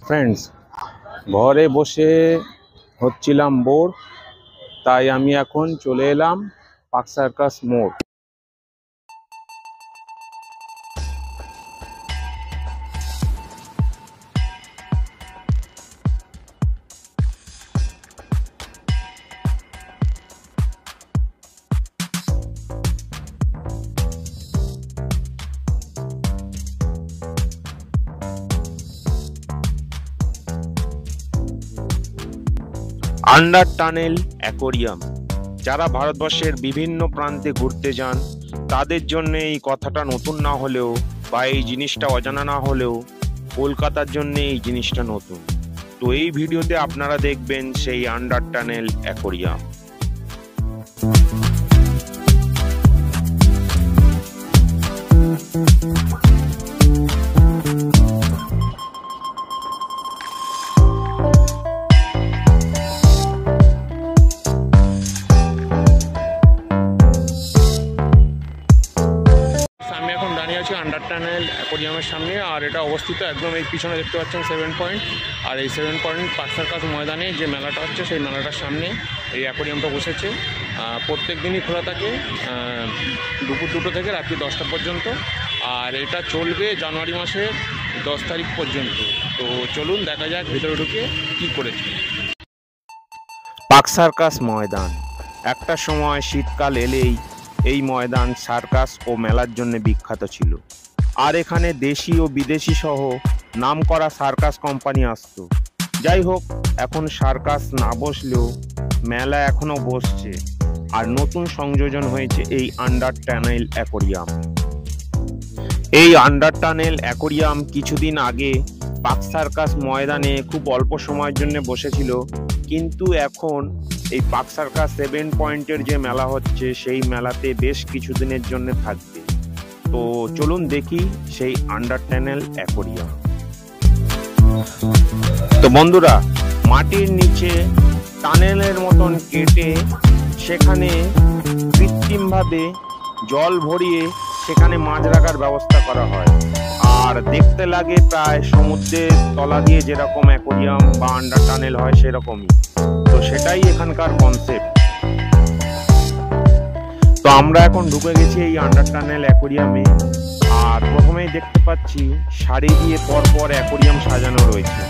Friends, ঘরে বসে হচ্ছিলাম বোর, তাই আমি এখন চলে এলাম পার্ক সার্কাস মোড়। আন্ডার টানেল অ্যাকোরিয়াম, যারা ভারতবর্ষের বিভিন্ন প্রান্তে ঘুরতে যান তাদের জন্য এই কথাটা নতুন না হলেও বা এই জিনিসটা অজানা না হলেও কলকাতার জন্য এই জিনিসটা নতুন। তো এই ভিডিওতে আপনারা দেখবেন সেই under tunnel aquarium. Under tunnel অ্যাকোরিয়ামের সামনে, আর এটা অবস্থিত একদম এই পিছনে দেখতে পাচ্ছেন 7 পয়েন্ট। আর এই 7 পয়েন্ট পার্ক সার্কাস ময়দানে যে মেলাটা হচ্ছে সেই মেলাটার সামনে এই অ্যাকোরিয়ামটা বসেছে। প্রত্যেক দিনই খোলা থাকে দুপুর 2টো থেকে রাত্রি 10টা পর্যন্ত, আর এটা চলবে জানুয়ারি মাসের 10 তারিখ পর্যন্ত। তো চলুন দেখা যাক ভেতরে ঢুকে কী করেছে। পার্ক সার্কাস ময়দান একটা সময় শীতকাল এলেই এই ময়দান সার্কাস ও মেলার জন্য বিখ্যাত ছিল, আর এখানে দেশি ও বিদেশি সহ নামকরা সার্কাস কোম্পানি আসতো। যাই হোক, এখন সার্কাস না বসলেও মেলা এখনো বসছে, আর নতুন সংযোজন হয়েছে এই আন্ডার টানেল অ্যাকোরিয়াম। এই আন্ডার টানেল অ্যাকোরিয়াম কিছুদিন আগে পার্ক সার্কাস ময়দানে খুব অল্প সময়ের জন্য বসেছিল, কিন্তু এখন এই পার্ক সার্কাস 7 পয়েন্টের যে মেলা হচ্ছে সেই মেলাতে বেশ কিছুদিনের জন্য থাকবে। তো চলুন দেখি সেই আন্ডার টানেল অ্যাকোরিয়াম। তো বন্ধুরা, মাটির নিচে টানেলের মতন কেটে সেখানে কৃত্রিমভাবে জল ভরিয়ে সেখানে মাছ রাখার ব্যবস্থা করা হয়, আর দেখতে লাগে প্রায় সমুদ্রের তলা দিয়ে যেরকম অ্যাকোরিয়াম বা আন্ডার টানেল হয় সেরকমই। তো সেটাই এখানকার কনসেপ্ট। তো আমরা এখন ঢুকে গেছি এই আন্ডার টানেল অ্যাকোরিয়ামে, আর প্রথমেই দেখতে পাচ্ছি সারি দিয়ে পরপর অ্যাকোরিয়াম সাজানো রয়েছে।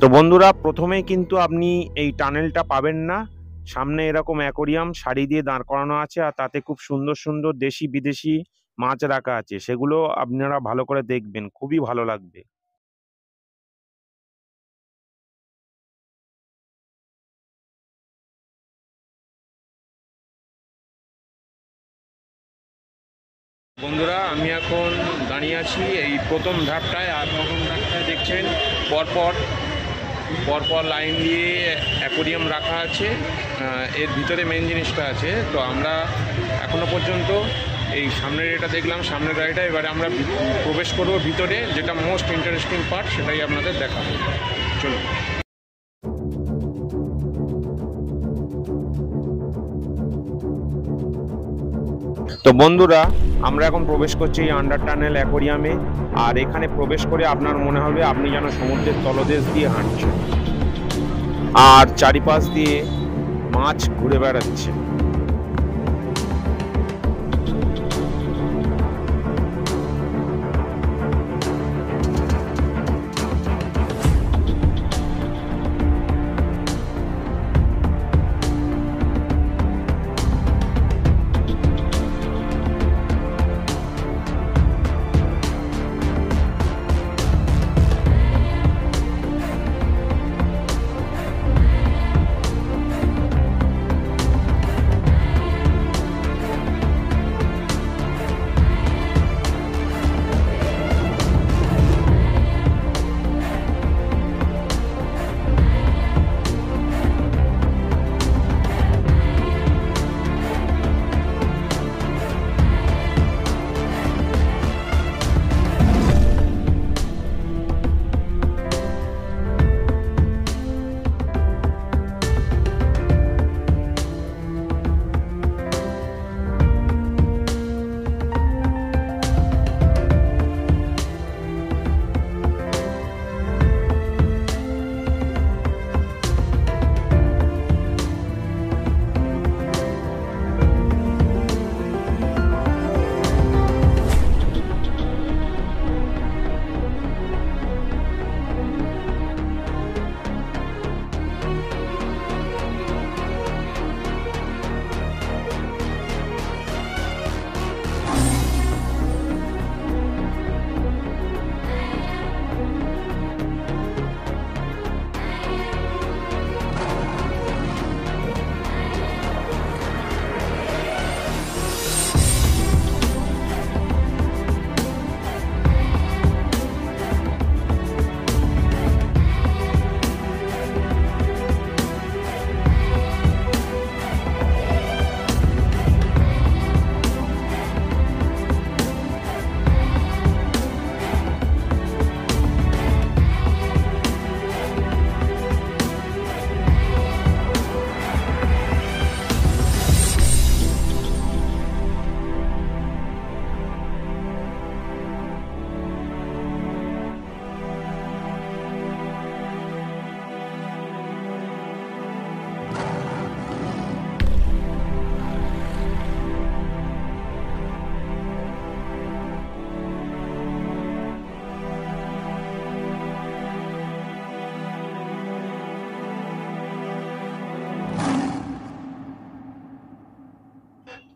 তো বন্ধুরা, প্রথমেই কিন্তু আপনি এই টানেলটা পাবেন না। সামনে এরকম অ্যাকোরিয়াম সারি দিয়ে দাঁড় করানো আছে, আর তাতে খুব সুন্দর সুন্দর দেশি বিদেশি মাছ রাখা আছে। সেগুলো আপনারা ভালো করে দেখবেন, খুবই ভালো লাগবে। বন্ধুরা, আমি এখন দাঁড়িয়ে আছি এই প্রথম ধাপটায়। আর প্রথম ধাপটায় দেখছেন পরপর পরপর লাইন দিয়ে অ্যাকোরিয়াম রাখা আছে। এর ভিতরে মেন জিনিসটা আছে। তো আমরা এখনো পর্যন্ত এই সামনের এটা দেখলাম, সামনের গাড়িটা। এবারে আমরা প্রবেশ করব ভিতরে, যেটা মোস্ট ইন্টারেস্টিং পার্ট, সেটাই আপনাদের দেখাবো। চলুন। তো বন্ধুরা, আমরা এখন প্রবেশ করছি এই আন্ডার টানেল অ্যাকোরিয়ামে। আর এখানে প্রবেশ করে আপনার মনে হবে আপনি যেন সমুদ্রের তলদেশ দিয়ে হাঁটছেন, আর চারিপাশ দিয়ে মাছ ঘুরে বেড়াচ্ছে।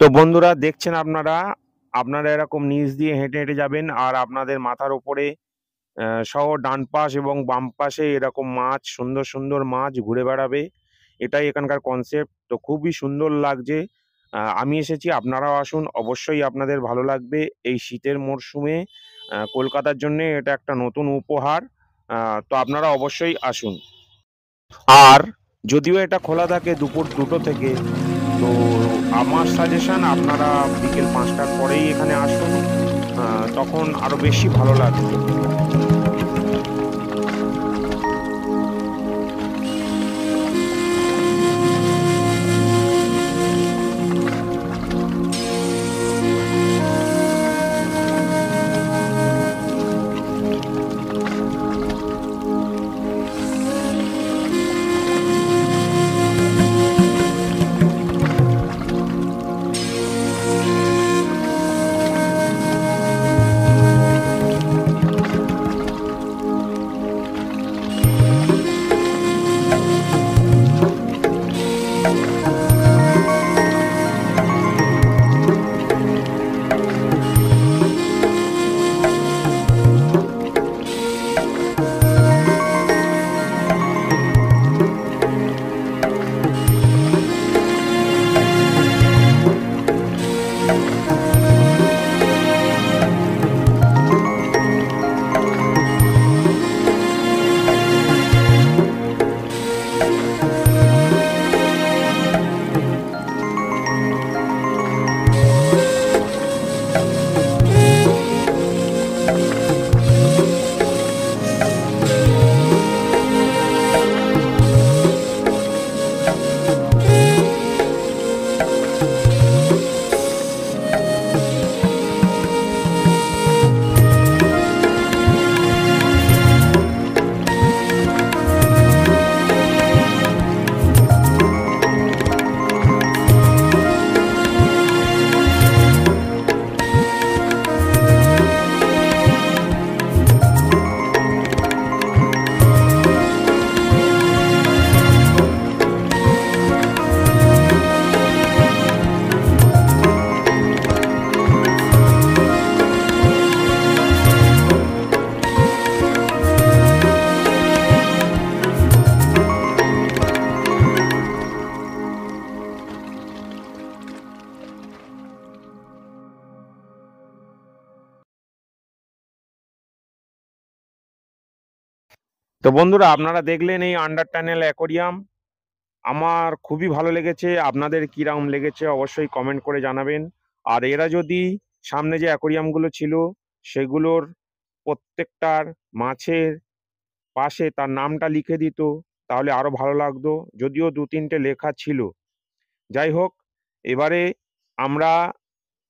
তো বন্ধুরা, দেখছেন আপনারা এরকম নিচ দিয়ে হেঁটে হেঁটে যাবেন, আর আপনাদের মাথার উপরে সহ ডান পাশ এবং বাম পাশে এরকম মাছ, সুন্দর সুন্দর মাছ ঘুরে বেড়াবে। এটাই এখানকার কনসেপ্ট। তো খুবই সুন্দর লাগছে। আমি এসেছি, আপনারাও আসুন, অবশ্যই আপনাদের ভালো লাগবে। এই শীতের মরশুমে কলকাতার জন্য এটা একটা নতুন উপহার। তো আপনারা অবশ্যই আসুন। আর যদিও এটা খোলা থাকে দুপুর 2টো থেকে, তো আমার সাজেশন আপনারা বিকেল 5টার পরেই এখানে আসুন, তখন আরো বেশি ভালো লাগবে। তো বন্ধুরা, আপনারা দেখলেন এই আন্ডার টানেল অ্যাকোরিয়াম। আমার খুবই ভালো লেগেছে। আপনাদের কিরকম লেগেছে অবশ্যই কমেন্ট করে জানাবেন। আর এরা যদি সামনে যে অ্যাকোরিয়ামগুলো ছিল সেগুলোর প্রত্যেকটার মাছের পাশে তার নামটা লিখে দিত তাহলে আরো ভালো লাগতো, যদিও 2-3টে লেখা ছিল। যাই হোক, এবারে আমরা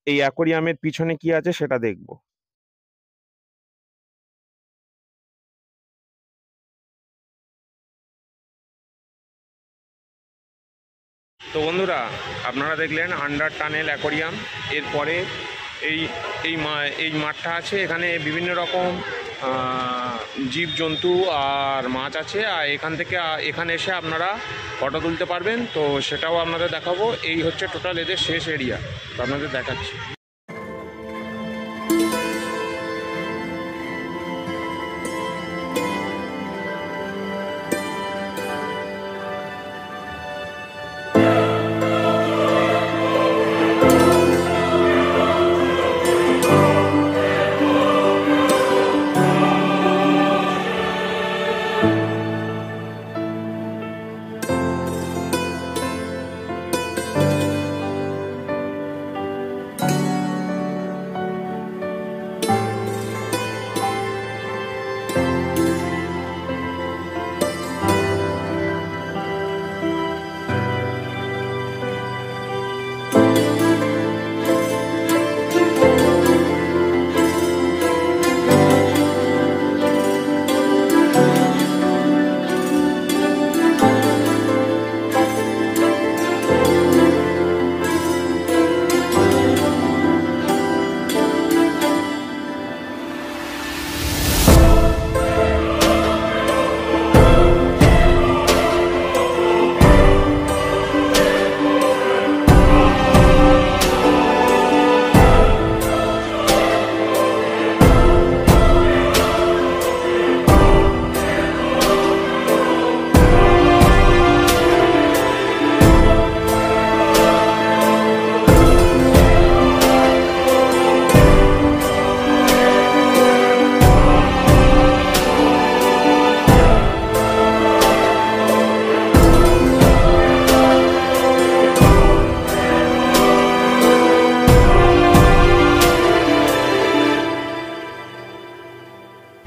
এই অ্যাকোরিয়ামের পিছনে কি আছে সেটা দেখব। তো বন্ধুরা, আপনারা দেখলেন আন্ডার টানেল অ্যাকোরিয়াম। এরপরে এই এই মাঠটা আছে, এখানে বিভিন্ন রকম জীবজন্তু আর মাছ আছে। আর এখানে এসে আপনারা ফটো তুলতে পারবেন, তো সেটাও আপনাদের দেখাবো। এই হচ্ছে টোটাল এদের শেষ এরিয়া, তো আপনাদের দেখাচ্ছি।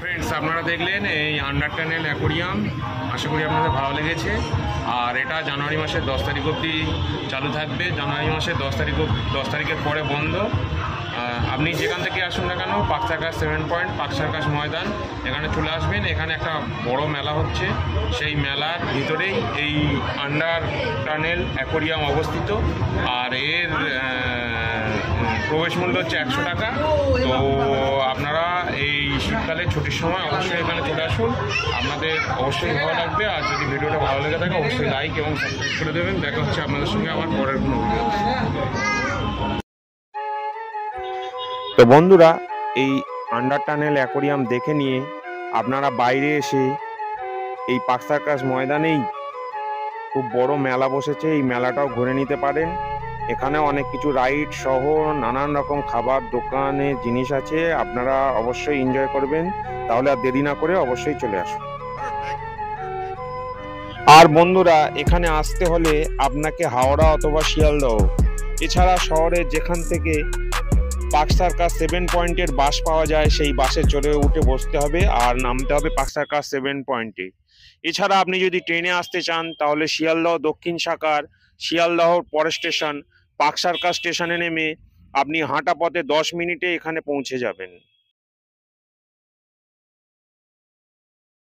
ফ্রেন্ডস, আপনারা দেখলেন এই আন্ডার টানেল অ্যাকোরিয়াম। আশা করি আপনাদের ভালো লেগেছে। আর এটা জানুয়ারি মাসের 10 তারিখ অবধি চালু থাকবে। জানুয়ারি মাসের 10 তারিখের পরে বন্ধ। আপনি যেখান থেকে আসুন না কেন, পার্ক সার্কাস 7 পয়েন্ট, পার্ক সার্কাস ময়দান, এখানে চলে আসবেন। এখানে একটা বড় মেলা হচ্ছে, সেই মেলার ভিতরেই এই আন্ডার টানেল অ্যাকোরিয়াম অবস্থিত। আর এর প্রবেশ মূল্য হচ্ছে 100 টাকা। তো আপনারা এই শীতকালে ছুটির সময় অবশ্যই এখানে চলে আসুন, আপনাদের অবশ্যই ভালো লাগবে। আর যদি ভিডিওটা ভালো লেগে থাকে অবশ্যই লাইক এবং সাবস্ক্রাইব করে দেবেন। দেখা হচ্ছে আপনাদের সঙ্গে আবার পরের কোনো ভিডিও। তো বন্ধুরা, এই আন্ডার টানেল অ্যাকোরিয়াম দেখে নিয়ে আপনারা বাইরে এসে এই পার্ক সার্কাস ময়দানেই খুব বড় মেলা বসেছে, এই মেলাটাও ঘুরে নিতে পারেন। এখানে অনেক কিছু রাইড সহ নানান রকম খাবার দোকানে জিনিস আছে, আপনারা অবশ্যই এনজয় করবেন। তাহলে আর দেরি না করে অবশ্যই চলে আসুন। আর বন্ধুরা, এখানে আসতে হলে আপনাকে হাওড়া অথবা শিয়ালদহ, এছাড়া শহরের যেখান থেকে পার্ক সার্কাস 7 পয়েন্টের বাস পাওয়া যায় সেই বাসে চড়ে উঠে বসতে হবে আর নামতে হবে পার্ক সার্কাস 7 পয়েন্টে। এছাড়া আপনি যদি ট্রেনে আসতে চান তাহলে শিয়ালদহ দক্ষিণ শাখার শিয়ালদহর পরের স্টেশন পার্ক সার্কাস স্টেশনে নেমে আপনি হাঁটা পথে 10 মিনিটে এখানে পৌঁছে যাবেন।